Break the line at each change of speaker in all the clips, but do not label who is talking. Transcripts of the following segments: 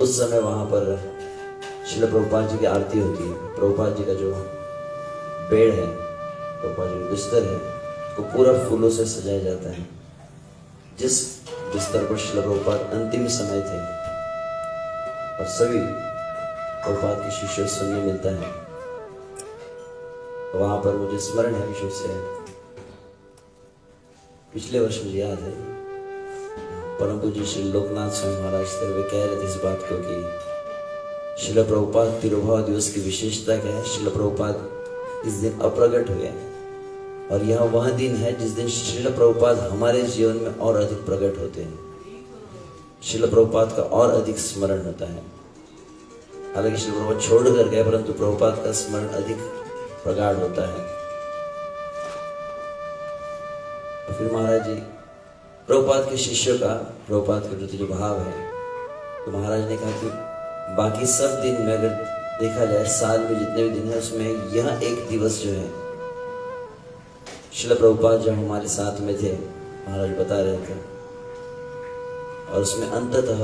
उस समय वहां पर श्रील प्रभुपाद जी की आरती होती है। प्रभुपाद जी का जो बेड है, प्रभुपाद जी का बिस्तर है, वो पूरा फूलों से सजाया जाता है। जिस बिस्तर पर श्रील प्रभुपाद अंतिम समय थे और सभी प्रभुपाद के शिष्यों से सुनने मिलता है, वहां पर मुझे स्मरण है विशेष से, पिछले वर्ष मुझे याद है, परम पूज्य श्री लोकनाथ स्वामी महाराज थे, वे कह रहे थे इस बात को कि श्रील प्रभुपाद तिरुभाव दिवस की विशेषता क्या है। श्रील प्रभुपाद इस दिन अप्रगट हुए और यह वह दिन है जिस दिन श्रील प्रभुपाद हमारे जीवन में और अधिक प्रकट होते हैं। श्रील प्रभुपाद का और अधिक स्मरण होता है। हालांकि श्रील प्रभुपाद छोड़ कर गए, परंतु प्रभुपाद का स्मरण अधिक प्रगाढ़ होता है। तो फिर महाराज जी प्रभुपाद के शिष्यों का प्रभुपाद के प्रति जो भाव है, तो महाराज ने कहा कि बाकी सब दिन में अगर देखा जाए, साल में जितने भी दिन है उसमें यह एक दिवस जो है, श्रील प्रभुपाद जब हमारे साथ में थे, महाराज बता रहे थे, और उसमें अंततः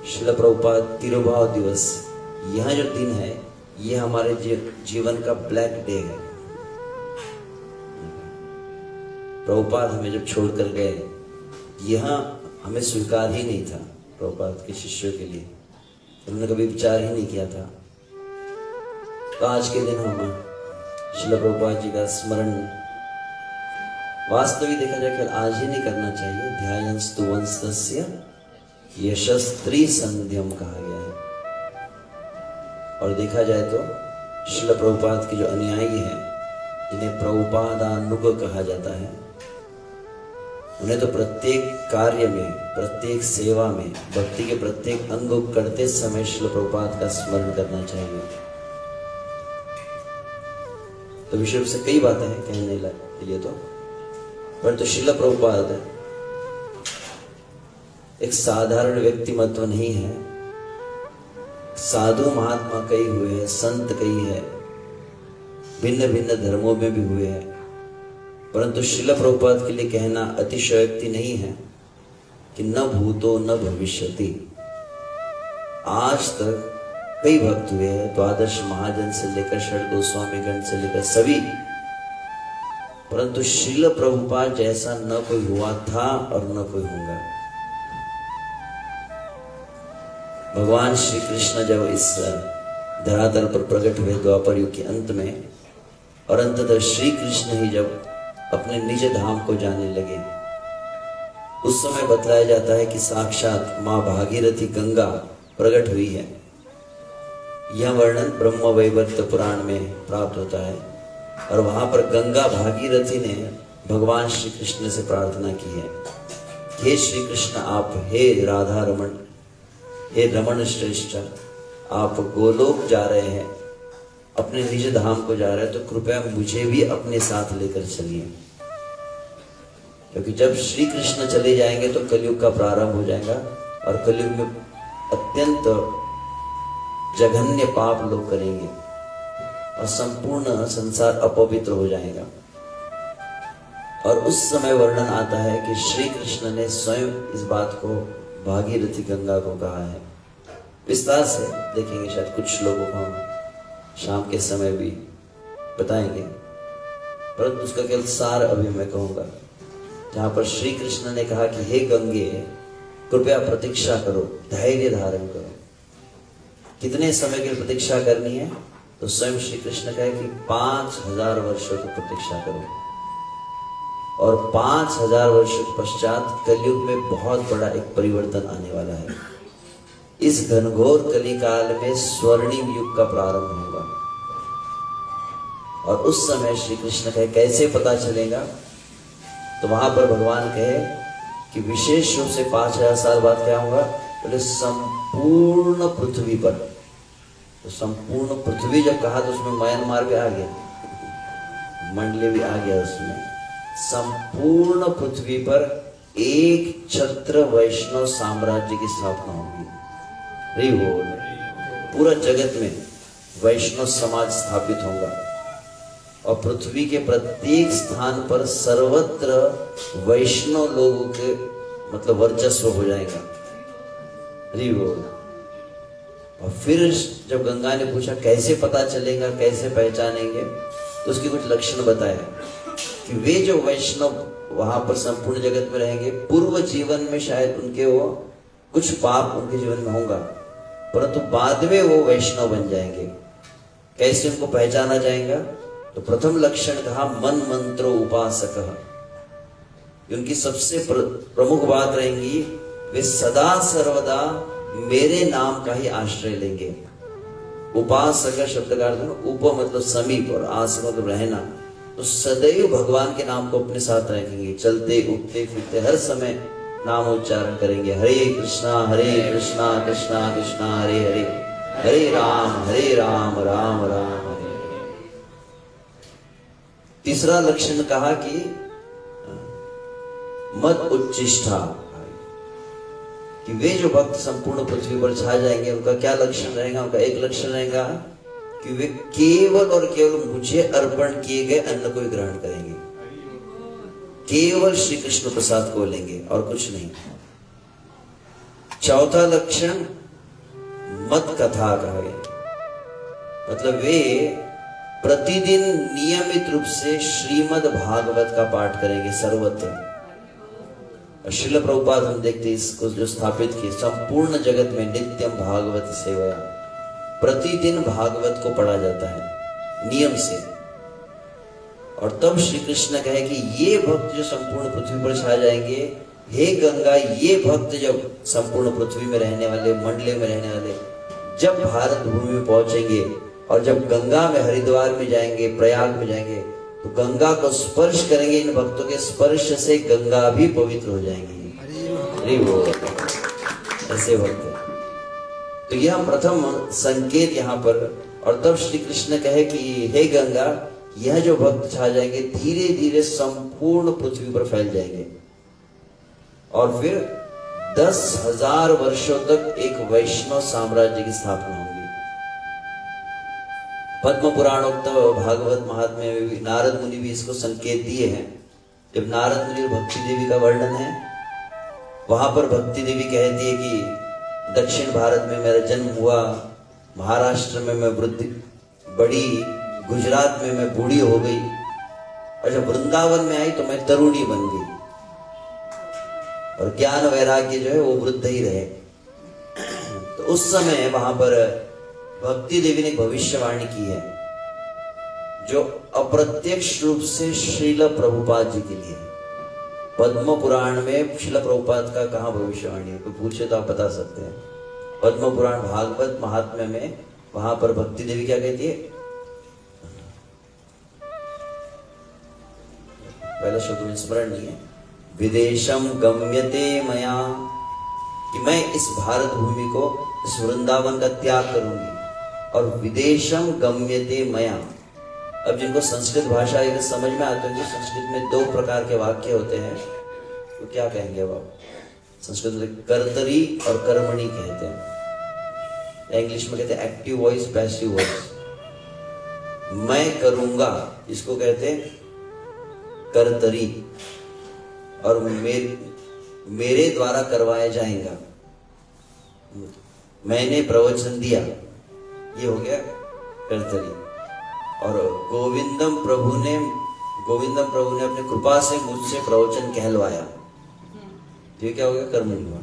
श्रील प्रभुपाद तिरुभाव दिवस, यह जो दिन है, ये हमारे जीवन का ब्लैक डे है। प्रभुपाद हमें जब छोड़कर गए, यह हमें स्वीकार ही नहीं था। प्रभुपाद के शिष्यों के लिए उन्होंने कभी विचार ही नहीं किया था। तो आज के दिन हम श्रील प्रभुपाद जी का स्मरण वास्तविक देखा जाए केवल आज ही नहीं करना चाहिए। ध्यायंस्तु वंशस्य यशस्त्री संध्यम कहा गया है। और देखा जाए तो श्रील प्रभुपाद के जो अनुयायी हैं, जिन्हें प्रभुपादानुग कहा जाता है, उन्हें तो प्रत्येक कार्य में, प्रत्येक सेवा में, भक्ति के प्रत्येक अंग करते समय श्रील प्रभुपाद का स्मरण करना चाहिए। तो विषय से कई बातें हैं कहने के लिए तो, परंतु श्रील प्रभुपाद एक साधारण व्यक्तिमत्व नहीं है। साधु महात्मा कई हुए हैं, संत कई है, भिन्न भिन्न धर्मों में भी हुए हैं, परंतु श्रील प्रभुपाद के लिए कहना अतिशयोक्ति नहीं है कि न भूतो न भविष्यति। आज तक कई भक्त हुए हैं, द्वादश महाजन से लेकर षड गोस्वामी गण से लेकर सभी, परंतु श्रील प्रभुपाद जैसा न कोई हुआ था और न कोई होगा। भगवान श्री कृष्ण जब इस धरातल पर प्रकट हुए द्वापर युग के अंत में, और अंततः श्री कृष्ण ही जब अपने निज धाम को जाने लगे, उस समय बतलाया जाता है कि साक्षात मां भागीरथी गंगा प्रकट हुई है। यह वर्णन ब्रह्म वैवर्त पुराण में प्राप्त होता है, और वहां पर गंगा भागीरथी ने भगवान श्री कृष्ण से प्रार्थना की है, हे श्री कृष्ण, आप हे राधा रमण, हे रमण श्रेष्ठ, आप गोलोक जा रहे हैं, अपने निज धाम को जा रहे हैं, तो कृपया मुझे भी अपने साथ लेकर चलिए, क्योंकि जब श्री कृष्ण चले जाएंगे तो कलयुग का प्रारंभ हो जाएगा, और कलयुग में अत्यंत जघन्य पाप लोग करेंगे और संपूर्ण संसार अपवित्र हो जाएगा। और उस समय वर्णन आता है कि श्री कृष्ण ने स्वयं इस बात को भागीरथी गंगा को कहा है। विस्तार से देखेंगे, शायद कुछ लोगों को हम शाम के समय भी बताएंगे, परंतु उसका केवल सार अभी मैं कहूंगा, जहां पर श्री कृष्ण ने कहा कि हे गंगे, कृपया प्रतीक्षा करो, धैर्य धारण करो। कितने समय की प्रतीक्षा करनी है? तो स्वयं श्री कृष्ण कहे कि 5000 वर्षों की प्रतीक्षा करो, और 5000 वर्षों के पश्चात कलयुग में बहुत बड़ा एक परिवर्तन आने वाला है। इस घनघोर कलिकाल में स्वर्णिम युग का प्रारंभ होगा, और उस समय श्री कृष्ण कहे कैसे पता चलेगा? तो वहां पर भगवान कहे कि विशेष रूप से 5000 साल बाद क्या होगा? बोले संपूर्ण पृथ्वी पर। तो संपूर्ण पृथ्वी जब कहा तो उसमें म्यांमार भी आ गया, मंडले भी आ गया उसमें। संपूर्ण पृथ्वी पर एक छत्र वैष्णव साम्राज्य की स्थापना होगी। पूरा जगत में वैष्णव समाज स्थापित होगा, और पृथ्वी के प्रत्येक स्थान पर सर्वत्र वैष्णव लोगों के मतलब वर्चस्व हो जाएगा। और फिर जब गंगा ने पूछा कैसे पता चलेगा, कैसे पहचानेंगे, तो उसके कुछ लक्षण बताए कि वे जो वैष्णव वहां पर संपूर्ण जगत में रहेंगे, पूर्व जीवन में शायद उनके वो कुछ पाप उनके जीवन में होगा, परंतु बाद में वो वैष्णव बन जाएंगे। कैसे उनको पहचाना जाएगा? तो प्रथम लक्षण कहा मन मंत्रो उपासक। उनकी सबसे प्रमुख बात रहेंगी, वे सदा सर्वदा मेरे नाम का ही आश्रय लेंगे। उपासक शब्द का अर्थ उप मतलब समीप और आस मतलब रहना, तो सदैव भगवान के नाम को अपने साथ रखेंगे, चलते उठते फिरते हर समय नाम उच्चारण करेंगे। हरे कृष्णा कृष्णा कृष्णा हरे हरे, हरे राम राम राम हरे हरे। तीसरा लक्षण कहा कि मत उच्चिष्टा, कि वे जो भक्त संपूर्ण पृथ्वी पर छा जाएंगे, उनका क्या लक्षण रहेगा? उनका एक लक्षण रहेगा कि वे केवल और केवल मुझे अर्पण किए गए अन्न को ही ग्रहण करेंगे, केवल श्री कृष्ण प्रसाद को लेंगे और कुछ नहीं। चौथा लक्षण मत कथा कहा गया, मतलब वे प्रतिदिन नियमित रूप से श्रीमद् भागवत का पाठ करेंगे सर्वत्र। श्रील प्रभुपाद हम देखते इसको जो स्थापित किए, संपूर्ण जगत में नित्यम भागवत सेवा, प्रतिदिन भागवत को पढ़ा जाता है नियम से। और तब श्री कृष्ण कहे कि ये भक्त जो संपूर्ण पृथ्वी पर छा जाएंगे, हे गंगा, ये भक्त जब संपूर्ण पृथ्वी में रहने वाले, मंडले में रहने वाले, जब भारत भूमि में पहुंचेंगे और जब गंगा में हरिद्वार में जाएंगे, प्रयाग में जाएंगे, तो गंगा को स्पर्श करेंगे। इन भक्तों के स्पर्श से गंगा भी पवित्र हो जाएंगी। हरि बोल। ऐसे भक्त हैं। तो यह प्रथम संकेत यहाँ पर। और तब श्री कृष्ण कहे कि हे गंगा, यह जो भक्त छा जाएंगे धीरे धीरे संपूर्ण पृथ्वी पर फैल जाएंगे और फिर 10,000 वर्षों तक एक वैष्णव साम्राज्य की स्थापना होगी। पद्म पुराणोक्त भागवत महात्म्य में भी नारद मुनि भी इसको संकेत दिए हैं। जब नारद मुनि और भक्ति देवी का वर्णन है, वहां पर भक्ति देवी कहती है कि दक्षिण भारत में मेरा जन्म हुआ, महाराष्ट्र में मैं वृद्धि बड़ी, गुजरात में मैं बूढ़ी हो गई, और जब वृंदावन में आई तो मैं तरुणी बन गई, और ज्ञान वैराग्य जो है वो वृद्ध ही रहे। तो उस समय वहां पर भक्ति देवी ने भविष्यवाणी की है, जो अप्रत्यक्ष रूप से श्रील प्रभुपाद जी के लिए। पद्म पुराण में श्रील प्रभुपाद का कहाँ भविष्यवाणी है? कोई पूछे तो आप बता सकते हैं। पद्म पुराण भागवत महात्म्य में वहां पर भक्ति देवी क्या कहती है? पहला शब्द स्मरण नहीं है। विदेशम गम्यते मया, कि मैं इस भारत भूमि को, इस वृंदावन का त्याग करूंगी। और विदेशम गम्यते मया, अब जिनको संस्कृत भाषा एक समझ में आते होंगे, संस्कृत में 2 प्रकार के वाक्य होते हैं, तो क्या कहेंगे अब आप? संस्कृत में कर्तरी और कर्मणि कहते हैं। इंग्लिश में कहते हैं एक्टिव वॉइस, पैसिव वॉइस। मैं करूंगा इसको कहते हैं कर्तरी, और मेरे द्वारा करवाया जाएगा, मैंने प्रवचन दिया, ये हो गया कर्तरी। और गोविंदम प्रभु ने अपने कृपा से मुझसे प्रवचन कहलवाया, ये क्या हो गया? कर्मणि हुआ।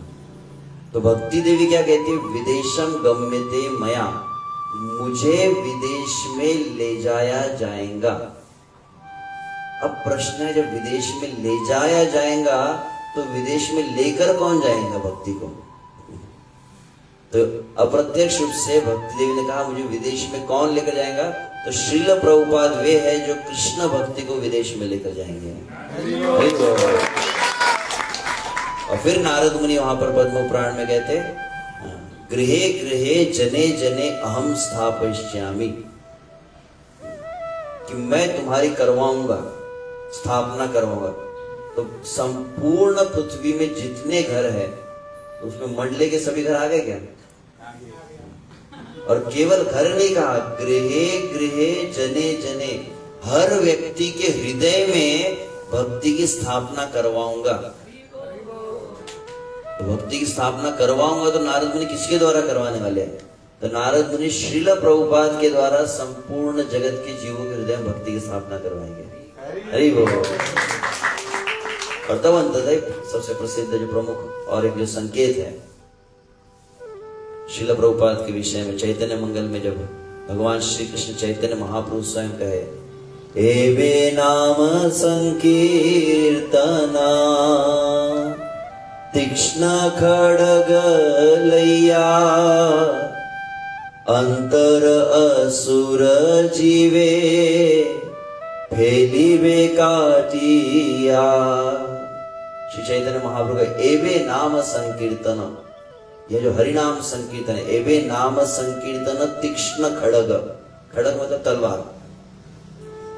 तो भक्ति देवी क्या कहती है? विदेशम गम्यते मया, मुझे विदेश में ले जाया जाएगा। अब प्रश्न है, जब विदेश में ले जाया जाएगा तो विदेश में लेकर कौन जाएगा भक्ति को? तो अप्रत्यक्ष रूप से भक्ति देवी ने कहा मुझे विदेश में कौन लेकर जाएगा? तो श्रील प्रभुपाद वे है जो कृष्ण भक्ति को विदेश में लेकर जाएंगे। और फिर नारद मुनि वहां पर पद्म पुराण में कहते, गृहे गृहे जने जने अहम स्थापयिष्यामि, कि मैं तुम्हारी करवाऊंगा, स्थापना करवाऊंगा। तो संपूर्ण पृथ्वी में जितने घर है, तो उसमें मंडले के सभी घर आ गए क्या? और केवल घर नहीं कहा, गृहे गृहे जने जने, हर व्यक्ति के हृदय में भक्ति की स्थापना करवाऊंगा। तो भक्ति की स्थापना करवाऊंगा तो नारद मुनि किसके द्वारा करवाने वाले हैं? तो नारद मुनि श्रील प्रभुपाद के द्वारा संपूर्ण जगत के जीवों के हृदय में भक्ति की स्थापना करवाएंगे। हरि बोल। और तब अंततः सबसे प्रसिद्ध जो प्रमुख और एक जो संकेत है श्रील प्रभुपाद के विषय में, चैतन्य मंगल में जब भगवान श्री कृष्ण चैतन्य महाप्रभु स्वयं कहे, एवे नाम संकीर्तना तीक्ष्ण खड्ग लैया अंतर असुर जीवे फैलिवे काटिया। श्री चैतन्य महाप्रभु का एवे नाम संकीर्तन, यह जो हरिनाम संकीर्तन है, एवे नाम संकीर्तन तीक्ष्ण खड्ग, खड्ग मतलब तलवार।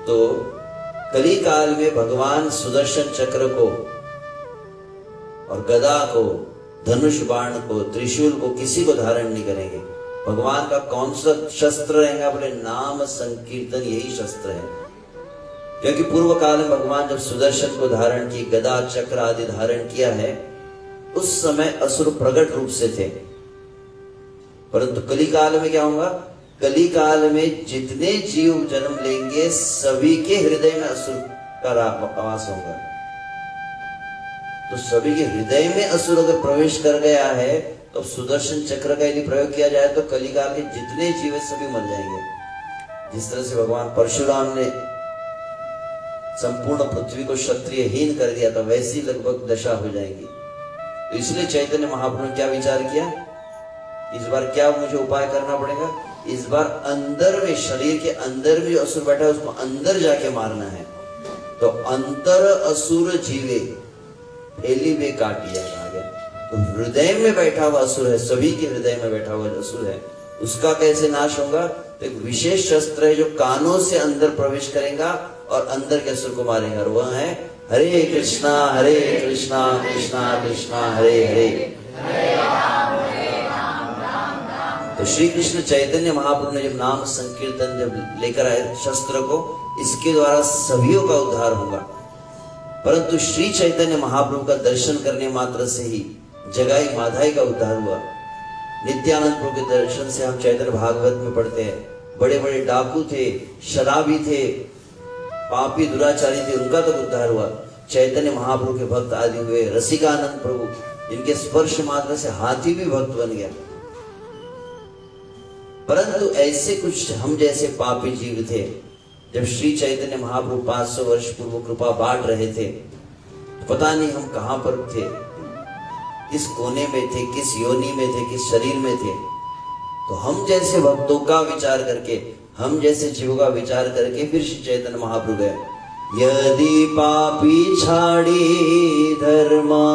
तो कली काल में भगवान सुदर्शन चक्र को और गदा को, धनुष बाण को, त्रिशूल को किसी को धारण नहीं करेंगे। भगवान का कौन सा शस्त्र रहेगा? बोले नाम संकीर्तन, यही शस्त्र है। क्योंकि पूर्व काल में भगवान जब सुदर्शन को धारण की, गदा चक्र आदि धारण किया है, उस समय असुर प्रकट रूप से थे। परंतु कली काल में क्या होगा? कली काल में जितने जीव जन्म लेंगे सभी के हृदय में असुर का वास होगा। तो सभी के हृदय में असुर अगर प्रवेश कर गया है तो सुदर्शन चक्र का यदि प्रयोग किया जाए तो कली काल के जितने जीव है सभी मर जाएंगे। जिस तरह से भगवान परशुराम ने संपूर्ण पृथ्वी को क्षत्रियहीन कर दिया था, वैसी लगभग दशा हो जाएगी। तो इसलिए चैतन्य महाप्रभु ने क्या विचार किया, इस बार क्या मुझे उपाय करना पड़ेगा? इस बार अंदर में, शरीर के अंदर में जो असुर बैठा है उसको अंदर जाके मारना है। तो अंतर असुर जीवे फैलिवे काटिया कहा गया। तो हृदय में बैठा हुआ असुर है, सभी के हृदय में बैठा हुआ असुर है, उसका कैसे नाश होगा? तो एक विशेष शस्त्र है जो कानों से अंदर प्रवेश करेगा और अंदर के असुर को मारेगा, और वह है हरे कृष्णा कृष्णा कृष्णा हरे हरे। तो श्री कृष्ण चैतन्य महाप्रभु ने जब नाम संकीर्तन जब लेकर आए शस्त्र को, इसके द्वारा सभीयों का उद्धार होगा। परंतु श्री चैतन्य महाप्रभु का दर्शन करने मात्र से ही जगाई माधाई का उद्धार हुआ। नित्यानंद प्रभु के दर्शन से हम चैतन्य भागवत में पढ़ते हैं, बड़े बड़े डाकू थे, शराबी थे, पापी दुराचारी थे, उनका तो उद्धार हुआ। चैतन्य महाप्रभु के भक्त आदि हुए, रसिकानंद प्रभु जिनके स्पर्श मात्र से हाथी भी भक्त बन गया। परंतु ऐसे कुछ हम जैसे पापी जीव थे, जब श्री चैतन्य महाप्रभु 500 वर्ष पूर्व कृपा बांट रहे थे, तो पता नहीं हम कहां पर थे, किस कोने में थे, किस योनि में थे, किस शरीर में थे। तो हम जैसे भक्तों का विचार करके, हम जैसे जीवों का विचार करके फिर श्री चैतन्य महाप्रभु गए, यदि पापी छाड़ी धर्मा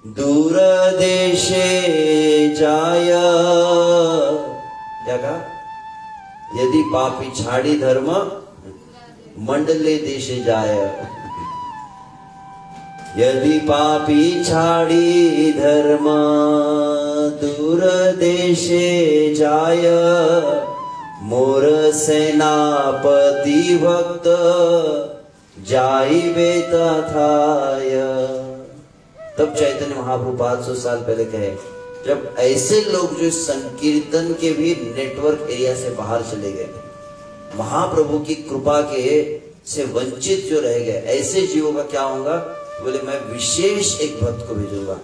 दूर देशे जाया। क्या कहा? यदि पापी छाड़ी धर्म मंडले देशे जाय। यदि पापी छाड़ी धर्म दूर देशे जाय, मोर सेनापति भक्त जाइबे तथाय। तब चैतन्य महाप्रभु 500 साल पहले कहे, जब ऐसे लोग जो संकीर्तन के भी नेटवर्क एरिया से बाहर चले गए, महाप्रभु की कृपा के से वंचित जो रह गए, ऐसे जीवों का क्या होगा? बोले मैं विशेष एक भक्त को भेजूंगा।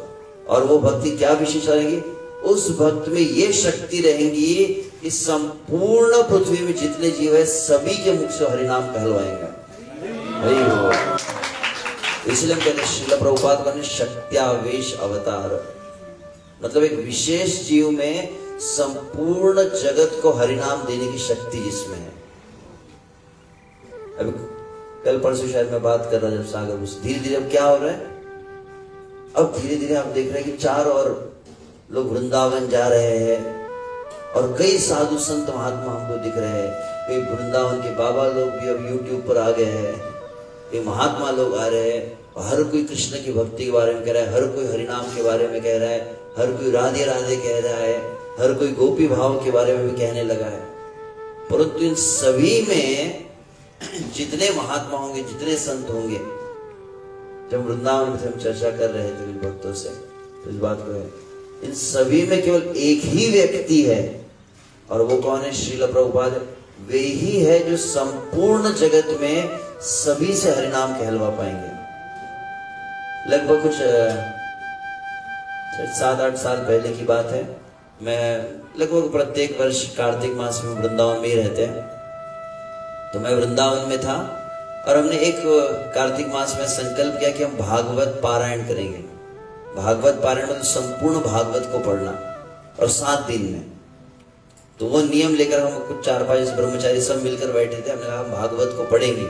और वो भक्ति क्या विशेष रहेगी? उस भक्त में ये शक्ति रहेगी कि संपूर्ण पृथ्वी में जितने जीव है सभी के मुख से हरिनाम कहलवाएंगे। वही हो, इसलिए हम कहते हैं श्रील प्रभुपाद का शक्त्यावेश अवतार, मतलब एक विशेष जीव में संपूर्ण जगत को हरिनाम देने की शक्ति जिसमें है। अभी कल परसों शायद मैं बात कर रहा जब सागर, धीरे धीरे अब क्या हो रहा है, अब धीरे धीरे आप देख रहे हैं कि चारों ओर लोग वृंदावन जा रहे हैं और कई साधु संत महात्मा हमको दिख रहे हैं। कई वृंदावन के बाबा लोग भी अब यूट्यूब पर आ गए हैं, कई महात्मा लोग आ रहे हैं, हर कोई कृष्ण की भक्ति के बारे में कह रहा है, हर कोई हरिनाम के बारे में कह रहा है, हर कोई राधे राधे कह रहा है, हर कोई गोपी भाव के बारे में भी कहने लगा है। परंतु इन सभी में जितने महात्मा होंगे, जितने संत होंगे, जब वृंदावन में हम चर्चा कर रहे थे भक्तों से तो इस बात को है, इन सभी में केवल एक ही व्यक्ति है, और वो कौन है? श्रील प्रभुपाद। वे ही है जो संपूर्ण जगत में सभी से हरिनाम कहलवा पाएंगे। लगभग कुछ 7-8 साल पहले की बात है। मैं लगभग प्रत्येक वर्ष कार्तिक मास में वृंदावन में ही रहते हैं, तो मैं वृंदावन में था और हमने एक कार्तिक मास में संकल्प किया कि हम भागवत पारायण करेंगे। भागवत पारायण मतलब संपूर्ण भागवत को पढ़ना, और 7 दिन में। तो वो नियम लेकर हम कुछ 4-5 ब्रह्मचारी सब मिलकर बैठे थे। हमने कहा हम भागवत को पढ़ेंगे।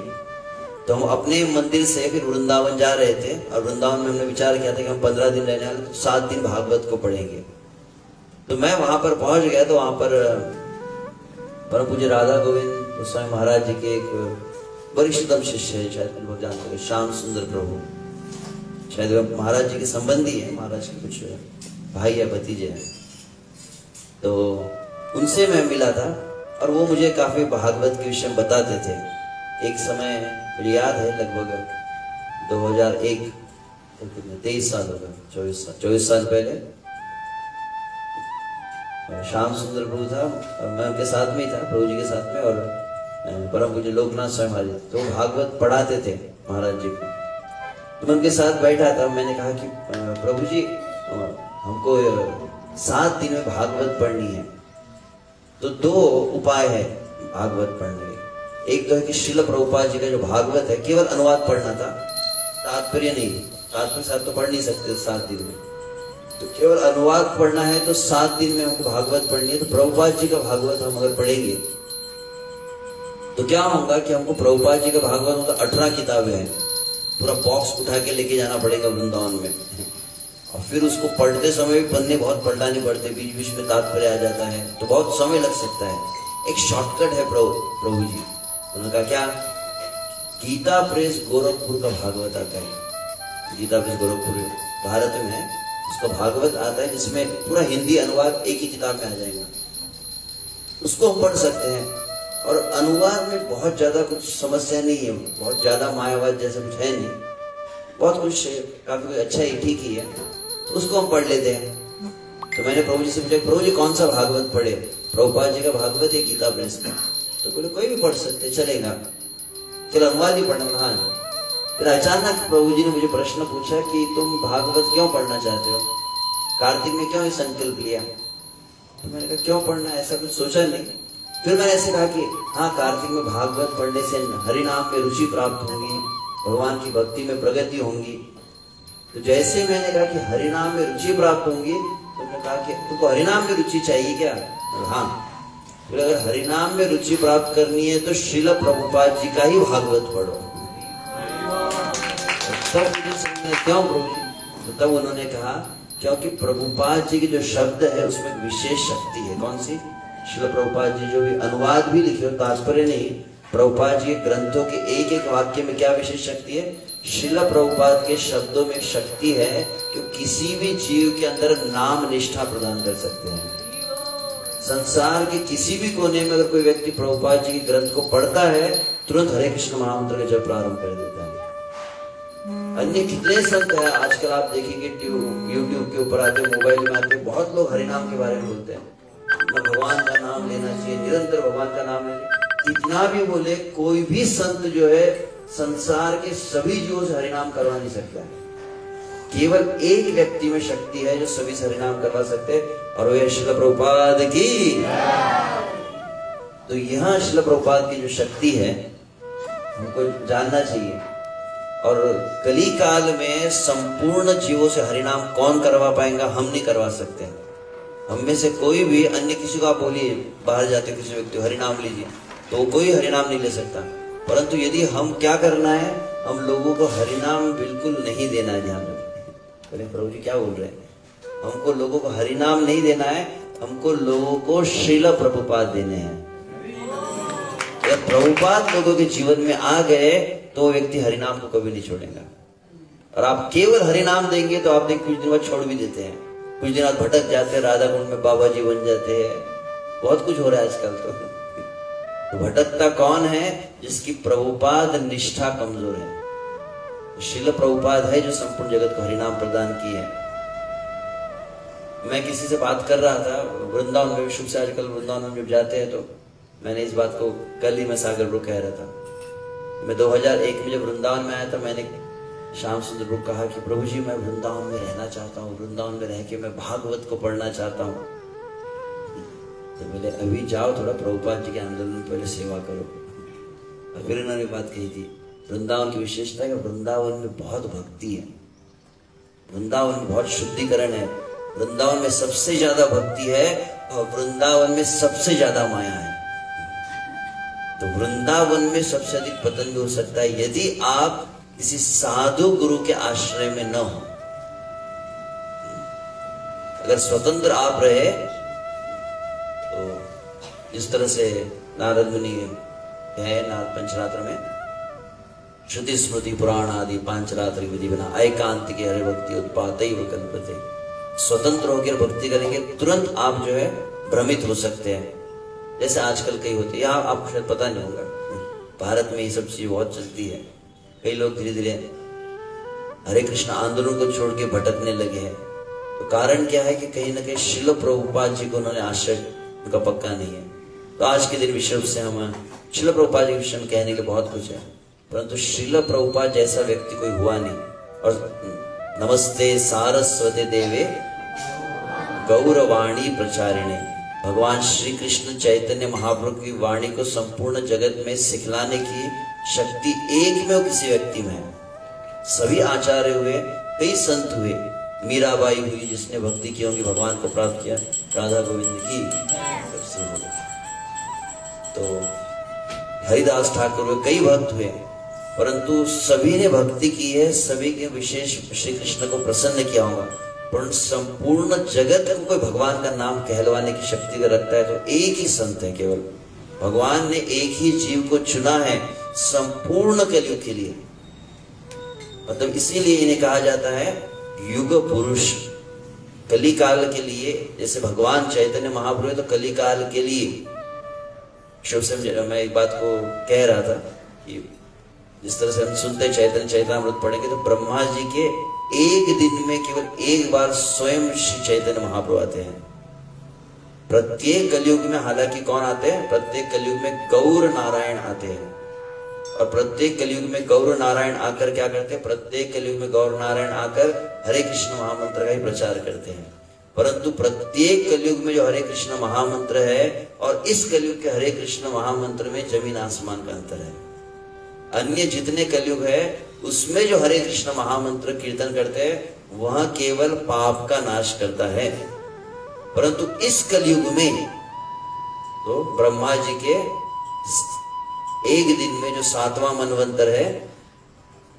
तो हम अपने मंदिर से फिर वृंदावन जा रहे थे, और वृंदावन में हमने विचार किया था कि हम 15 दिन रहने वाले, तो 7 दिन भागवत को पढ़ेंगे। तो मैं वहां पर पहुंच गया, तो वहां पर परम पूज्य राधा गोविंद गोस्वामी महाराज जी के एक वरिष्ठतम शिष्य है, शायद लोग जानते हैं, श्याम सुंदर प्रभु, शायद महाराज जी के संबंधी है, महाराज के कुछ भाई या भतीजे हैं। तो उनसे मैं मिला था, और वो मुझे काफी भागवत के विषय में बताते थे। एक समय मुझे याद है, लगभग 2001, 23 साल होगा, 24 साल पहले श्याम सुंदर प्रभु था, और मैं उनके साथ में ही था, प्रभु जी के साथ में, और परम पूज्य लोकनाथ स्वामी महाराज, तो भागवत पढ़ाते थे महाराज जी को। तो मैं उनके साथ बैठा था। मैंने कहा कि प्रभु जी, हमको 7 दिन में भागवत पढ़नी है, तो 2 उपाय है भागवत पढ़ने के। एक तो है कि श्रील प्रभुपाद जी का जो भागवत है केवल अनुवाद पढ़ना था, तात्पर्य नहीं, तात्पर्य साथ तो पढ़ नहीं सकते 7 दिन में, तो केवल अनुवाद पढ़ना है। तो 7 दिन में हमको भागवत पढ़नी है। तो प्रभुपाद जी का भागवत हम अगर पढ़ेंगे तो क्या होगा कि हमको प्रभुपाद जी का भागवत मतलब 18 किताबें हैं, पूरा बॉक्स उठा के लेके जाना पड़ेगा वृंदावन में, और फिर उसको पढ़ते समय भी पन्ने बहुत पलटाने पड़ते, बीच बीच में तात्पर्य आ जाता है, तो बहुत समय लग सकता है। एक शॉर्टकट है प्रभु जी, उन्होंने कहा क्या? गीता प्रेस गोरखपुर का भागवत आता है। गीता प्रेस गोरखपुर भारत में है, उसका भागवत आता है, जिसमें पूरा हिंदी अनुवाद एक ही किताब में आ जाएगा। उसको हम पढ़ सकते हैं, और अनुवाद में बहुत ज्यादा कुछ समस्या नहीं है, बहुत ज्यादा मायावाद जैसा कुछ है नहीं, बहुत कुछ काफी अच्छा ही, ठीक ही है, तो उसको हम पढ़ लेते हैं। तो मैंने प्रभु जी से पूछा, प्रभु जी कौन सा भागवत पढ़े? प्रभुपाद जी का भागवत है गीता प्रेस का। तो बोले कोई भी पढ़ सकते, चलेगा, चलो अनुवाद ही पढ़ना। हाँ। फिर अचानक प्रभु जी ने मुझे प्रश्न पूछा कि तुम भागवत क्यों पढ़ना चाहते हो, कार्तिक में क्यों ये संकल्प लिया? तो मैंने कहा क्यों पढ़ना, ऐसा कुछ सोचा नहीं। फिर मैंने ऐसे कहा कि हाँ, कार्तिक में भागवत पढ़ने से हरिनाम में रुचि प्राप्त होगी, भगवान की भक्ति में प्रगति होंगी। तो जैसे मैंने कहा कि हरिनाम में रुचि प्राप्त होंगी, तो मैंने कहा कि तुमको हरिनाम में रुचि चाहिए क्या? हाँ। फिर अगर हरिनाम में रुचि प्राप्त करनी है तो श्रील प्रभुपाद जी का ही भागवत पढ़ो। तब क्यों प्रभु जी? तो तब उन्होंने कहा क्योंकि प्रभुपाद जी के जो शब्द है उसमें एक विशेष शक्ति है। कौन सी? श्रील प्रभुपाद जी जो भी अनुवाद भी लिखे हो, तात्पर्य नहीं, प्रभुपाद जी के ग्रंथों के एक एक वाक्य में क्या विशेष शक्ति है? श्रील प्रभुपाद के शब्दों में शक्ति है कि किसी भी जीव के अंदर नाम निष्ठा प्रदान कर सकते हैं। संसार के किसी भी कोने में अगर कोई व्यक्ति प्रभुपाद जी के ग्रंथ को पढ़ता है, तुरंत हरे कृष्ण महामंत्र का जप प्रारंभ कर देता है। अन्य कितने संत है आजकल आप देखेंगे, यूट्यूब के ऊपर आते, मोबाइल में आते, बहुत लोग हरिनाम के बारे में बोलते हैं, भगवान का नाम लेना चाहिए, निरंतर भगवान का नाम लेना। कितना भी बोले, कोई भी संत जो है संसार के सभी जीवों से हरिनाम करवा नहीं सकता है। केवल एक व्यक्ति में शक्ति है जो सभी से हरिनाम करवा सकते हैं, और वह श्रील प्रभुपाद की। तो यहाँ श्रील प्रभुपाद की जो शक्ति है हमको जानना चाहिए। और कली काल में संपूर्ण जीवों से हरिनाम कौन करवा पाएगा? हम नहीं करवा सकते। हम में से कोई भी अन्य किसी को आप बोलिए, बाहर जाते किसी व्यक्ति हरिनाम लीजिए, तो कोई हरिनाम नहीं ले सकता। परंतु यदि हम क्या करना है, हम लोगों को हरिनाम बिल्कुल नहीं देना है। ध्यान रखें। बोले प्रभु जी क्या बोल रहे हैं? हमको लोगों को हरिनाम नहीं देना है, हमको लोगों को श्रील प्रभुपाद देने हैं। जब प्रभुपाद लोगों के जीवन में आ गए तो वो व्यक्ति हरिनाम को कभी नहीं छोड़ेगा। और आप केवल हरिनाम देंगे तो आप कुछ दिन बाद छोड़ भी देते हैं, कुछ दिन बाद भटक जाते हैं, राधा कुंड में बाबा जी बन जाते हैं, बहुत कुछ हो रहा है आजकल। तो भटकता कौन है? जिसकी प्रभुपाद निष्ठा कमजोर है। श्रील प्रभुपाद है जो संपूर्ण जगत को हरिनाम प्रदान की है। मैं किसी से बात कर रहा था वृंदावन में, शुभ से आजकल वृंदावन में जब जाते हैं तो मैंने इस बात को कल ही मैं सागर को कह रहा था। मैं 2001 में जब वृंदावन में आया था, मैंने श्याम सुंदर को कहा कि प्रभु जी मैं वृंदावन में रहना चाहता हूँ, वृंदावन में रह के मैं भागवत को पढ़ना चाहता हूँ। तो बोले अभी जाओ थोड़ा प्रभुपाद जी के आंदोलन में पहले सेवा करो। और फिर उन्होंने बात कही थी वृंदावन की विशेषता है कि वृंदावन में बहुत भक्ति है, वृंदावन में बहुत शुद्धिकरण है, वृंदावन में सबसे ज्यादा भक्ति है और वृंदावन में सबसे ज्यादा माया है। तो वृंदावन में सबसे अधिक पतन भी हो सकता है यदि आप किसी साधु गुरु के आश्रय में न हो। अगर स्वतंत्र आप रहे तो जिस तरह से नारद मुनि है नारद पंचरात्र में, श्रुति स्मृति पुराण आदि पांचरात्रि विधि बना एकांत के हरे भक्ति उत्पादय व कल्पते। स्वतंत्र होकर भक्ति करेंगे तुरंत आप जो है भ्रमित हो सकते हैं, जैसे आजकल कई होती है। यहाँ आपको शायद पता नहीं होगा, भारत में ये सब चीज बहुत चलती है। कई लोग धीरे धीरे हरे कृष्ण आंदोलन को छोड़ के भटकने लगे हैं। तो कारण क्या है कि कहीं ना कहीं श्रील प्रभुपाद जी को उन्होंने आश्रय उनका पक्का नहीं है। तो आज के दिन विषय से हम श्रील प्रभुपाद जी के विषय में कहने के बहुत कुछ है, परंतु श्रील प्रभुपाद जैसा व्यक्ति कोई हुआ नहीं। और नमस्ते सारस्वती देवे गौरवाणी प्रचारिणे, भगवान श्री कृष्ण चैतन्य महाप्रभु की वाणी को संपूर्ण जगत में सिखलाने की शक्ति एक में किसी व्यक्ति में है। सभी आचार्य हुए, कई संत हुए, मीराबाई हुई जिसने भक्ति की होगी भगवान को प्राप्त किया, राधा गोविंद की सबसे हो। तो हरिदास ठाकुर हुए, कई भक्त हुए, परंतु सभी ने भक्ति की है, सभी के विशेष श्री कृष्ण को प्रसन्न किया होगा। पर संपूर्ण जगत को कोई भगवान का नाम कहलवाने की शक्ति का रखता है तो एक ही संत है। केवल भगवान ने एक ही जीव को चुना है संपूर्ण कलयुग के लिए। मतलब इसीलिए इन्हें कहा जाता है युग पुरुष। कली काल के लिए, जैसे भगवान चैतन्य महाप्रभु तो कली काल के लिए। शुभ से मैं एक बात को कह रहा था कि जिस तरह से हम सुनते चैतन्य चैतन्यामृत पढ़ेंगे तो ब्रह्मा जी के एक दिन में केवल एक बार स्वयं श्री चैतन्य महाप्रभु आते हैं। प्रत्येक कलयुग में हालांकि कौन आते हैं, प्रत्येक कलयुग में गौर नारायण आते हैं। और प्रत्येक कलयुग में गौर नारायण आकर क्या करते हैं, प्रत्येक कलयुग में गौर नारायण आकर हरे कृष्ण महामंत्र का ही प्रचार करते हैं। परंतु प्रत्येक कलयुग में जो हरे कृष्ण महामंत्र है और इस कलयुग के हरे कृष्ण महामंत्र में जमीन आसमान का अंतर है। अन्य जितने कलयुग है उसमें जो हरे कृष्ण महामंत्र कीर्तन करते हैं वह केवल पाप का नाश करता है, परंतु इस कलयुग में तो ब्रह्मा जी के एक दिन में जो 7वां मनवंतर है,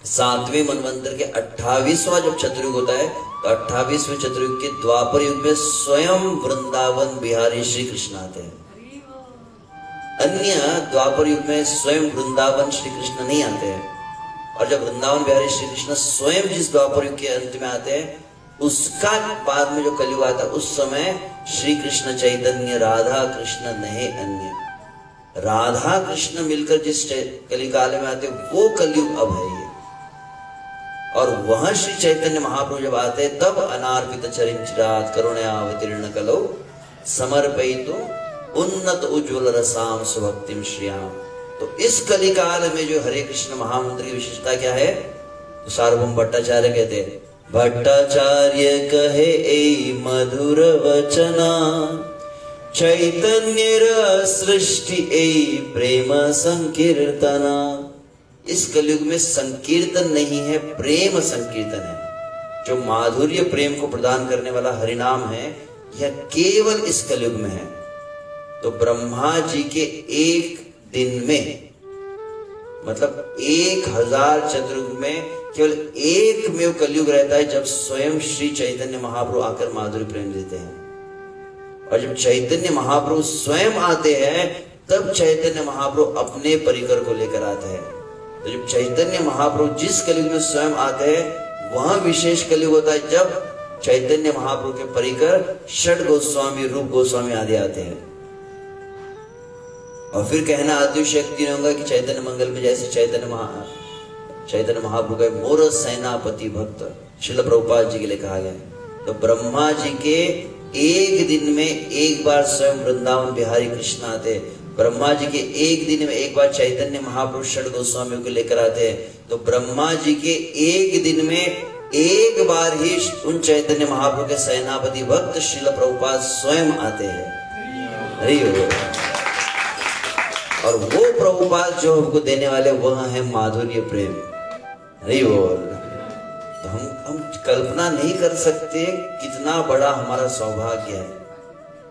7वें मनवंतर के 28वां जब चतुर्युग होता है तो 28वें चतुर्युग के द्वापर युग में स्वयं वृंदावन बिहारी श्री कृष्ण आते हैं। अन्य द्वापर युग में स्वयं वृंदावन श्री कृष्ण नहीं आते हैं। और जब वृंदावन बिहारी श्री कृष्ण स्वयं जिस द्वापर युग के अंत में आते हैं उसका बाद में जो कलयुग आता है उस समय श्री कृष्ण चैतन्य राधा कृष्ण नहीं अन्य, राधा कृष्ण मिलकर जिस कलिकाल में आते वो कलयुग अब है ये। और वह श्री चैतन्य महाप्रभु जब आते हैं तब अनार्पित चरिंचिरात करुणयावतीर्ण कलौ समर्पयितु उन्नत उज्ज्वल रसाम सुभक्तिम श्रियाम। तो इस कलिकाल में जो हरे कृष्ण महामंत्र की विशेषता क्या है, तो सार्वभौम भट्टाचार्य कहते हैं, भट्टाचार्य कहे ए मधुर वचना चैतन्य सृष्टि ए प्रेम संकीर्तना। इस कलयुग में संकीर्तन नहीं है, प्रेम संकीर्तन है। जो माधुर्य प्रेम को प्रदान करने वाला हरिनाम है यह केवल इस कलयुग में है। तो ब्रह्मा जी के एक दिन में, मतलब 1000 चतुर्युग में केवल एक में कलयुग रहता है जब स्वयं श्री चैतन्य महाप्रभु आकर माधुर्य प्रेम देते हैं। और जब चैतन्य महाप्रभु स्वयं आते हैं तब चैतन्य महाप्रभु अपने परिकर को लेकर आते हैं। तो जब चैतन्य महाप्रभु जिस कलयुग में स्वयं आते हैं वह विशेष कलयुग होता है जब चैतन्य महाप्रभु के परिकर षड गोस्वामी, रूप गोस्वामी आदि आते हैं। और फिर कहना अतिशक्ति नहीं होगा कि चैतन्य मंगल में जैसे चैतन्य महाप्रभु का मोर सेनापति भक्त श्रील प्रभुपाद जी के लिए कहा गया है। तो ब्रह्मा जी के एक दिन में एक बार स्वयं वृंदावन बिहारी कृष्ण आते, ब्रह्मा जी के एक दिन में एक बार चैतन्य महाप्रभु षड गोस्वामी को लेकर आते हैं, तो ब्रह्मा जी के एक दिन में एक बार ही उन चैतन्य महाप्रभु के सेनापति भक्त श्रील प्रभुपाद स्वयं आते हैं। हरि बोल। और वो प्रभुपाद जो हमको देने वाले वह है माधुर्य प्रेम। हरि बोल। तो हम कल्पना नहीं कर सकते कितना बड़ा हमारा सौभाग्य है।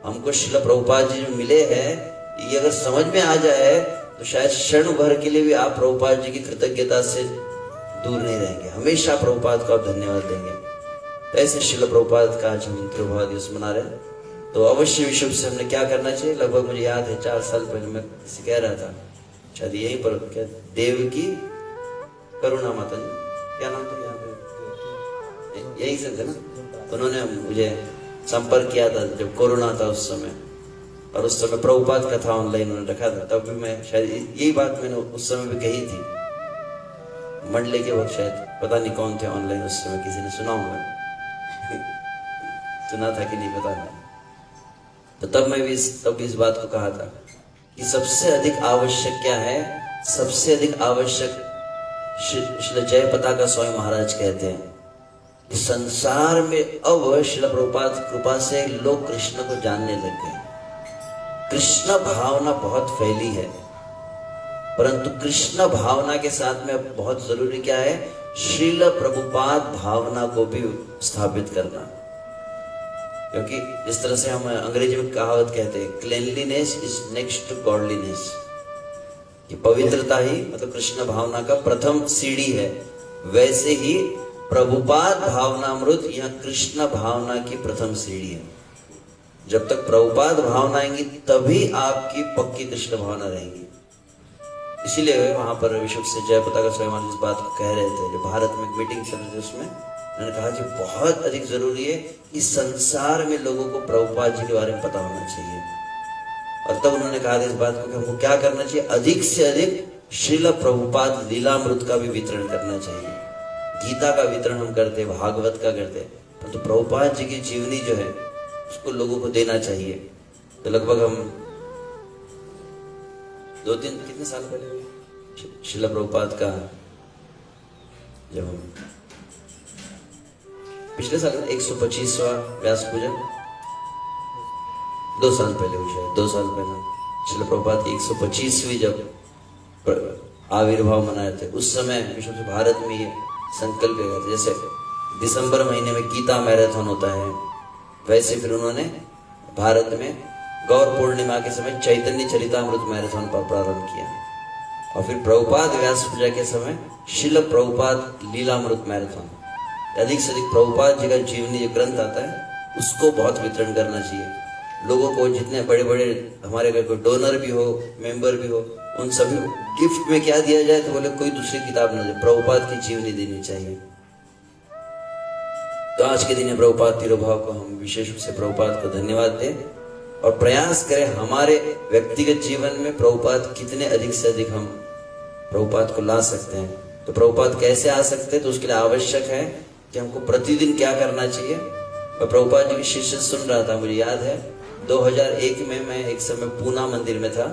हमको श्रील प्रभुपाद जी जो मिले हैं, ये अगर समझ में आ जाए तो शायद क्षण भर के लिए भी आप प्रभुपाद जी की कृतज्ञता से दूर नहीं रहेंगे। हमेशा प्रभुपाद को आप धन्यवाद देंगे। तो ऐसे श्रील प्रभुपाद का आज हम तिरुभाव दिवस मना रहे हैं, तो अवश्य विश्व से हमने क्या करना चाहिए। लगभग मुझे याद है 4 साल पहले मैं किसी कह रहा था, शायद यहीं पर क्या देवकी करुणा माता जी, क्या नाम था यहाँ पे, यही से थे ना, तो उन्होंने मुझे संपर्क किया था जब कोरोना था उस समय, और उस समय प्रभुपाद कथा ऑनलाइन उन्होंने रखा था। तब भी मैं शायद यही बात मैंने उस समय भी कही थी मंडले के वक्त, शायद पता नहीं कौन थे ऑनलाइन उस समय, किसी ने सुना होगा सुना था कि नहीं पता नहीं। तो तब मैं भी इस बात को कहा था कि सबसे अधिक आवश्यक क्या है, सबसे अधिक आवश्यक श्रील जयपताका स्वामी महाराज कहते हैं कि संसार में अब श्रील प्रभुपाद कृपा से लोग कृष्ण को जानने लग गए। कृष्ण भावना बहुत फैली है, परंतु कृष्ण भावना के साथ में बहुत जरूरी क्या है, श्रील प्रभुपाद भावना को भी स्थापित करना। क्योंकि जिस तरह से हम अंग्रेजी में कहावत कहते हैं, cleanliness is next to godliness, कि पवित्रता ही मतलब कृष्ण भावना का प्रथम सीढ़ी है, वैसे ही प्रभुपाद भावनामृत यह कृष्ण भावना की प्रथम सीढ़ी है। जब तक प्रभुपाद भावना आएंगी तभी आपकी पक्की कृष्ण भावना रहेगी। इसीलिए वहां पर विश्व से जयपताका स्वामी इस बात को कह रहे थे, जो भारत में मीटिंग चल रही थी उसमें उन्होंने कहा कि बहुत अधिक जरूरी है कि संसार में लोगों को प्रभुपाद जी के बारे में पता होना चाहिए। और तब उन्होंने कहा था इस बात को कि हमको क्या करना चाहिए, अधिक से अधिक श्रील प्रभुपाद लीलामृत का भी वितरण करना चाहिए। गीता का वितरण हम करते, भागवत का करते, परंतु प्रभुपाद जी की जीवनी जो है उसको लोगों को देना चाहिए। तो लगभग हम 2-3 कितने साल पहले श्रील प्रभुपाद का जब हम पिछले साल 125वां व्यास पूजन 2 साल पहले हुई, शायद 2 साल पहले श्रील प्रभुपाद की 125वीं जब आविर्भाव मनाए थे, उस समय विश्व से भारत में ये संकल्प लिया था। जैसे दिसंबर महीने में गीता मैराथन होता है, वैसे फिर उन्होंने भारत में गौर पूर्णिमा के समय चैतन्य चरितामृत मैराथन पर प्रारंभ किया, और फिर प्रभुपाद व्यास पूजा के समय श्रील प्रभुपाद लीलामृत मैराथन। अधिक से अधिक प्रभुपाद जी का जीवनी जो ग्रंथ आता है उसको बहुत वितरण करना चाहिए लोगों को। जितने बड़े बड़े हमारे घर कोई डोनर भी हो, मेंबर भी हो, उन सभी गिफ्ट में क्या दिया जाए, तो बोले कोई दूसरी किताब न दे, प्रभुपाद की जीवनी देनी चाहिए। तो आज के दिन प्रभुपाद तिरुभाव को हम विशेष रूप से प्रभुपाद को धन्यवाद दें और प्रयास करें हमारे व्यक्तिगत जीवन में प्रभुपाद कितने अधिक से अधिक हम प्रभुपाद को ला सकते हैं। तो प्रभुपाद कैसे आ सकते हैं, तो उसके लिए आवश्यक है कि हमको प्रतिदिन क्या करना चाहिए। मैं प्रभुपाद जी की शिष्य सुन रहा था, मुझे याद है 2001 में मैं एक समय पूना मंदिर में था।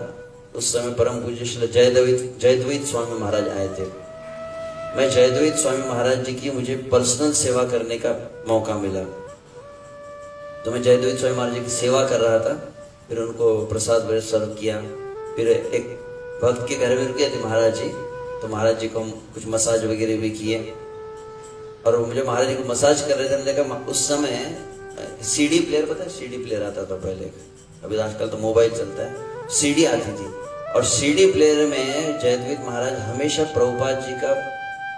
उस समय परम पूज्य श्री जयद्वैत स्वामी महाराज आए थे। मैं जयद्वैत स्वामी महाराज जी की मुझे पर्सनल सेवा करने का मौका मिला, तो मैं जयद्वैत स्वामी महाराज जी की सेवा कर रहा था। फिर उनको प्रसाद वगैरह सर्व किया, फिर एक भक्त के घर में रुके थे महाराज जी, तो महाराज जी को हम कुछ मसाज वगैरह भी किए। और मुझे महाराज जी को मसाज कर रहे थे, मैंने देखा उस समय सीडी प्लेयर, पता है सीडी प्लेयर आता था पहले, अभी आजकल तो मोबाइल चलता है, सीडी आती थी। और सीडी प्लेयर में जयद्वैत महाराज हमेशा प्रभुपाद जी का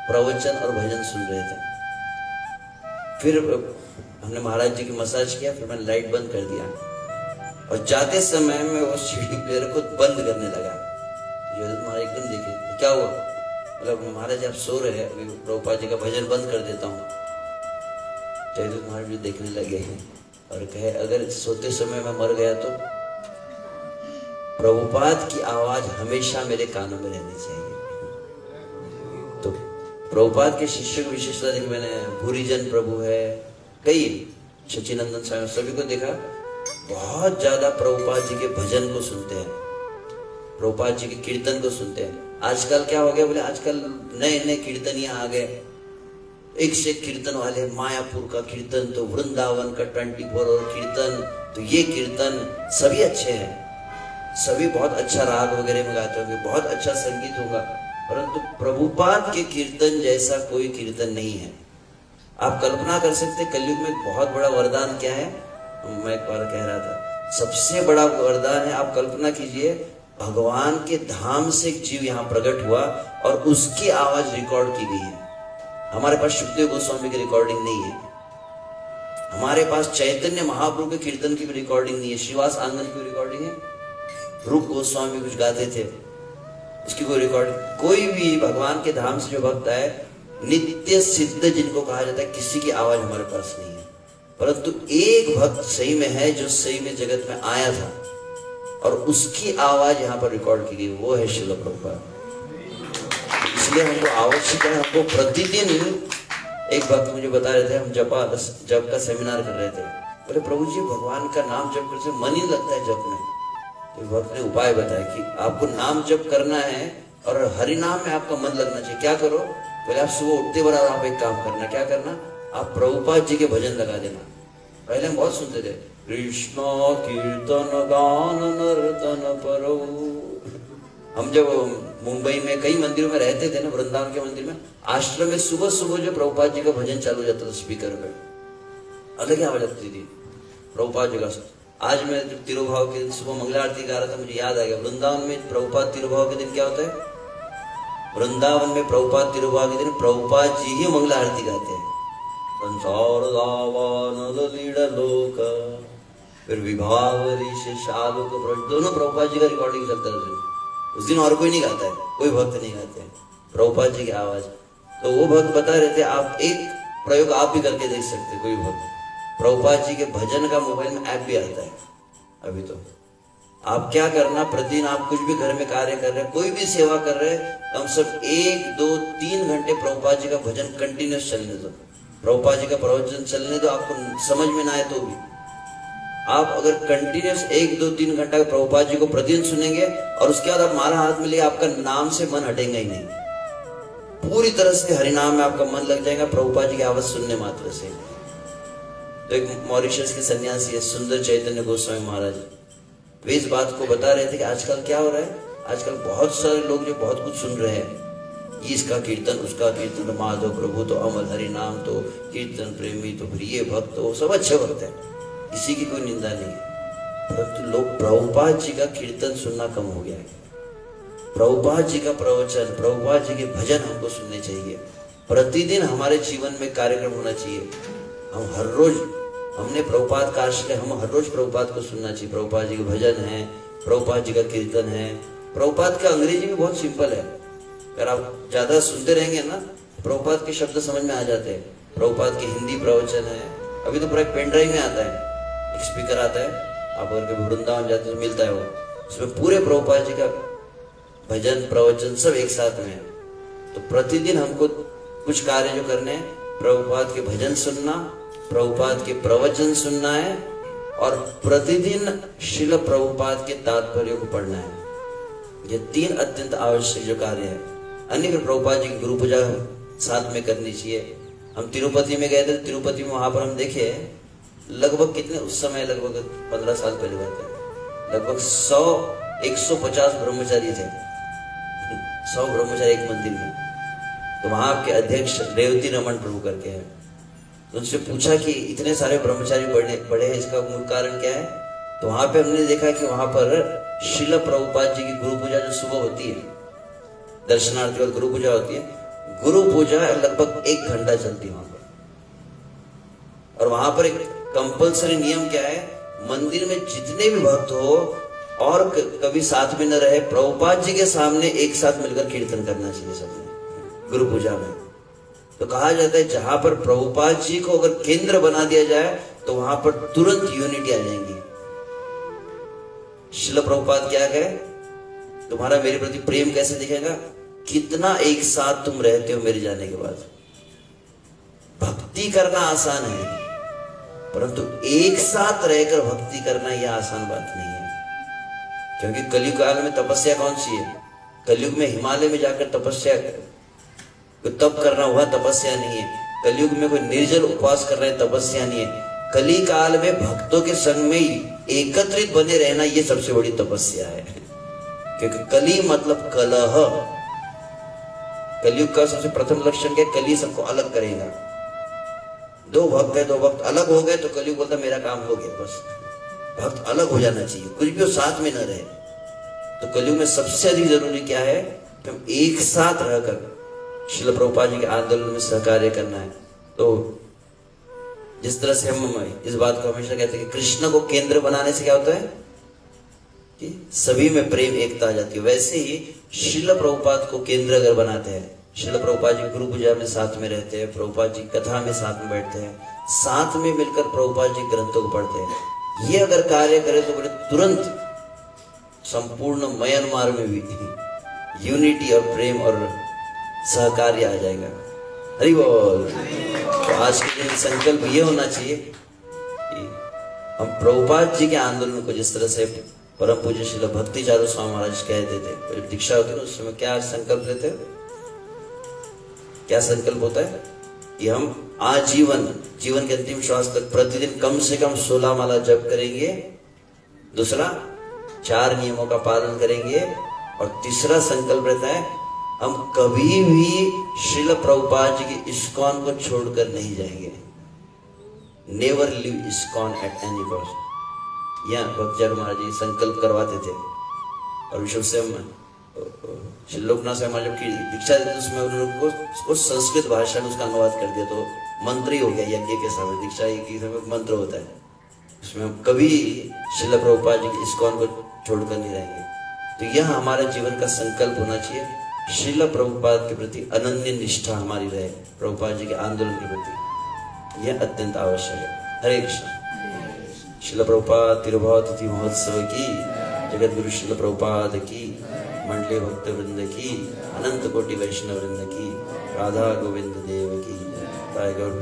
प्रवचन और भजन सुन रहे थे। फिर हमने महाराज जी की मसाज किया, फिर मैंने लाइट बंद कर दिया और जाते समय मैं वो सीडी प्लेयर को बंद करने लगा। जयद्वैत महाराज एकदम देखे, क्या हुआ? मतलब महाराज आप सो रहे हैं, अभी प्रभुपाद जी का भजन बंद कर देता हूँ। जयद्वैत महाराज जी देखने लगे हैं और कहे, अगर सोते समय मैं मर गया तो प्रभुपाद की आवाज हमेशा मेरे कानों में रहनी चाहिए। तो प्रभुपाद के शिष्य को विशेषता देखिए, मैंने भूरिजन प्रभु है, कई सच्चिदानंद स्वामी सभी को देखा, बहुत ज्यादा प्रभुपाद जी के भजन को सुनते हैं, प्रभुपाद जी के कीर्तन को सुनते हैं। आजकल क्या हो गया बोले, आजकल नए नए कीर्तनिया आ गए, एक से कीर्तन वाले, मायापुर का कीर्तन तो वृंदावन का 24 और कीर्तन, तो ये कीर्तन सभी अच्छे हैं, सभी बहुत अच्छा राग वगैरह में गाते होंगे, बहुत अच्छा संगीत होगा, परंतु प्रभुपाद के कीर्तन जैसा कोई कीर्तन नहीं है। आप कल्पना कर सकते कलयुग में बहुत बड़ा वरदान क्या है। मैं एक बार कह रहा था, सबसे बड़ा वरदान है, आप कल्पना कीजिए, भगवान के धाम से एक जीव यहाँ प्रकट हुआ और उसकी आवाज रिकॉर्ड की गई है। हमारे पास सुखदेव गोस्वामी की रिकॉर्डिंग नहीं है, हमारे पास चैतन्य महाप्रभु के कीर्तन की भी रिकॉर्डिंग नहीं है, श्रीवास आंगन की रिकॉर्डिंग है, रूप गोस्वामी कुछ गाते थे उसकी कोई रिकॉर्डिंग, कोई भी भगवान के धाम से जो भक्त आए, नित्य सिद्ध जिनको कहा जाता है, किसी की आवाज हमारे पास नहीं है। परंतु एक भक्त सही में है जो सही में जगत में आया था और उसकी आवाज यहाँ पर रिकॉर्ड की गई, वो है श्रील प्रभुपाद। इसलिए हमको आवश्यक है, हमको प्रतिदिन, एक भक्त मुझे बता रहे थे, हम जप का सेमिनार कर रहे थे, बोले प्रभु जी भगवान का नाम जप करने से मन ही लगता है जप में। तो भक्त ने उपाय बताया कि आपको नाम जप करना है और हरि नाम में आपका मन लगना चाहिए। क्या करो, बोले आप सुबह उठते बराबर आप एक काम करना, क्या करना, आप प्रभुपाद जी के भजन लगा देना। पहले हम बहुत सुनते थे, कृष्ण कीर्तन गान नर्तन परो। हम जब मुंबई में कई मंदिरों में रहते थे ना, वृंदावन के मंदिर में, आश्रम में सुबह सुबह जो प्रभुपाद जी का भजन चालू हो जाता था स्पीकर पे, अलग आवाज लगती थी प्रभुपाद जी का। आज मैं जब तिरुभाव के दिन सुबह मंगला आरती गा रहा था, मुझे याद आ गया, वृंदावन में प्रभुपाद तिरुभाव के दिन क्या होता है, वृंदावन में प्रभुपाद तिरुभाव के दिन प्रभुपाद जी ही मंगला आरती गाते हैं। संसार दावानल लीला लोक, फिर विभावरी से शालोक, दोनों प्रभुपाद जी का रिकॉर्डिंग चलता है उस दिन, और कोई नहीं गाता है, कोई भक्त नहीं गाते हैं, प्रभुपाद जी की आवाज। तो वो भक्त बता रहे थे, आप एक प्रयोग आप भी करके देख सकते, कोई भक्त, प्रभुपाद जी के भजन का मोबाइल में ऐप भी आता है अभी। तो आप क्या करना, प्रतिदिन आप कुछ भी घर में कार्य कर रहे हैं, कोई भी सेवा कर रहे हैं, कम से कम 1, 2, 3 घंटे प्रभुपाद जी का भजन कंटिन्यूस चलने दो, प्रभुपाद जी का प्रवचन चलने दो। आपको समझ में ना आए तो भी आप अगर कंटिन्यूस 1, 2, 3 घंटा प्रभुपाद जी को प्रतिदिन सुनेंगे और उसके बाद आप माला हाथ में लिए, आपका नाम से मन हटेगा ही नहीं, पूरी तरह से हरिनाम में आपका मन लग जाएगा प्रभुपाद जी की आवाज सुनने मात्र से। तो एक मॉरिशस के सन्यासी है सुंदर चैतन्य गोस्वामी महाराज, वे इस बात को बता रहे थे कि आजकल क्या हो रहा है, आजकल बहुत सारे लोग जो बहुत कुछ सुन रहे हैं, इसका कीर्तन उसका कीर्तन, माधव प्रभु तो अमर हरि नाम तो कीर्तन प्रेमी तो फिर ये भक्त, तो सब अच्छे भक्त है, किसी की कोई निंदा नहीं है, परंतु लोग प्रभुपाद जी का कीर्तन सुनना कम हो गया है। प्रभुपाद जी का प्रवचन, प्रभुपाद जी के भजन हमको सुनने चाहिए, प्रतिदिन हमारे जीवन में कार्यक्रम होना चाहिए। हम हर रोज, हमने प्रभुपाद का आश्रय, हम हर रोज प्रभुपाद को सुनना चाहिए। प्रभुपाद जी के भजन है, प्रभुपाद जी का कीर्तन है। प्रभुपाद का अंग्रेजी भी बहुत सिंपल है, अगर आप ज्यादा सुनते रहेंगे ना, प्रभुपाद के शब्द समझ में आ जाते हैं। प्रभुपाद की हिंदी प्रवचन है, अभी तो पूरा एक पेन ड्राइव में आता है, एक स्पीकर आता है, आप अगर कभी वृंदावन जाते तो मिलता है वो, उसमें पूरे प्रभुपाद जी का भजन प्रवचन सब एक साथ में है। तो प्रतिदिन हमको कुछ कार्य जो करने हैं, प्रभुपाद के भजन सुनना, प्रभुपाद के प्रवचन सुनना है और प्रतिदिन श्रील प्रभुपाद के तात्पर्य को पढ़ना है। ये 3 अत्यंत आवश्यक जो कार्य है। अन्य फिर प्रभुपाद जी की गुरु पूजा साथ में करनी चाहिए। हम तिरुपति में गए थे, तिरुपति में वहां पर हम देखे लगभग कितने, उस समय लगभग 15 साल पहले बात है, लगभग 150 ब्रह्मचारी थे, 100 ब्रह्मचारी एक मंदिर में। तो वहां के अध्यक्ष रेवती रमन प्रभु करके हैं, तो उनसे पूछा कि इतने सारे ब्रह्मचारी बड़े हैं, इसका मूल कारण क्या है। तो वहां पे हमने देखा कि वहां पर श्रील प्रभुपाद जी की गुरु पूजा जो सुबह होती है, दर्शनार्थी और गुरु पूजा होती है, गुरु पूजा लगभग 1 घंटा चलती है वहां पर। और वहां पर एक कंपल्सरी नियम क्या है, मंदिर में जितने भी भक्त हो और कभी साथ में न रहे, प्रभुपाद जी के सामने एक साथ मिलकर कीर्तन करना चाहिए सबने गुरु पूजा में। तो कहा जाता है जहां पर प्रभुपाद जी को अगर केंद्र बना दिया जाए तो वहां पर तुरंत यूनिटी आ जाएंगी। श्रील प्रभुपाद क्या कहे, तुम्हारा मेरे प्रति प्रेम कैसे दिखेगा, कितना एक साथ तुम रहते हो मेरे जाने के बाद। भक्ति करना आसान है, परंतु एक साथ रहकर भक्ति करना यह आसान बात नहीं है, क्योंकि कलयुग काल में तपस्या कौन सी है? कलयुग में हिमालय में जाकर तपस्या, कोई तप करना हुआ तपस्या नहीं है। कलयुग में कोई निर्जल उपवास कर रहे हैं तपस्या नहीं है। कली काल में भक्तों के संग में एकत्रित बने रहना यह सबसे बड़ी तपस्या है, क्योंकि कली मतलब कलह। कलयुग का सबसे प्रथम लक्षण क्या? कली सबको अलग करेगा। दो भक्त है, दो भक्त अलग हो गए तो कलयुग बोलता मेरा काम हो गया, बस भक्त अलग हो जाना चाहिए, कुछ भी वो साथ में न रहे। तो कलयुग में सबसे अधिक जरूरी क्या है कि हम एक साथ रहकर श्रील प्रभुपाद जी के आंदोलन में सहकार्य करना है। तो जिस तरह से हम इस बात को हमेशा कहते हैं कि कृष्ण को केंद्र बनाने से क्या होता है कि सभी में प्रेम एकता आ जाती है, वैसे ही श्रील प्रभुपाद को केंद्र अगर बनाते हैं, श्रील प्रभुपाद जी गुरु पूजा में साथ में रहते हैं, प्रभुपाद जी कथा में साथ में बैठते हैं, साथ में मिलकर प्रभुपाद जी ग्रंथों को पढ़ते हैं, ये अगर कार्य करे तो बड़े तुरंत संपूर्ण म्यांमार में भी यूनिटी और प्रेम और सहकार्य आ जाएगा। हरि बोल। तो आज के दिन संकल्प ये होना चाहिए कि हम प्रभुपाद जी के आंदोलन को, जिस तरह से परम पूज्य श्रील भक्ति चारू स्वामी महाराज कहते थे, दीक्षा होती है उस समय क्या संकल्प लेते हैं? क्या संकल्प होता है कि हम आजीवन, जीवन के अंतिम श्वास तक प्रतिदिन कम से कम 16 माला जप करेंगे, दूसरा 4 नियमों का पालन करेंगे, और तीसरा संकल्प रहता है हम कभी भी श्रील प्रभुपाद जी की इस्कॉन को छोड़कर नहीं जाएंगे। Never live ISKCON at any cost. यह भक्त चारू महाराज जी संकल्प करवाते थे। और विश्व से श्री लोकनाथ से हमारे जब दीक्षा देते उसमें उन्होंने उसको संस्कृत भाषा में उसका अनुवाद कर दिया, तो मंत्र ही हो गया यज्ञ के समय। दीक्षा के समय मंत्र होता है, उसमें हम कभी श्रील प्रभुपाद जी की इस्कॉन को छोड़कर नहीं रहेंगे। तो यह हमारे जीवन का संकल्प होना चाहिए, श्रील प्रभुपाद के प्रति अनन्य निष्ठा हमारी रहे, प्रभुपाद जी के आंदोलन के प्रति, यह अत्यंत आवश्यक है। हरे कृष्ण। श्रील प्रभुपाद तिरुभाव तिथि महोत्सव की, जगत गुरु श्रील प्रभुपाद की, मंडले भक्त वृंद की, अनंत कोटि वैष्णव वृंद की, राधा गोविंद देव की, जय गौर।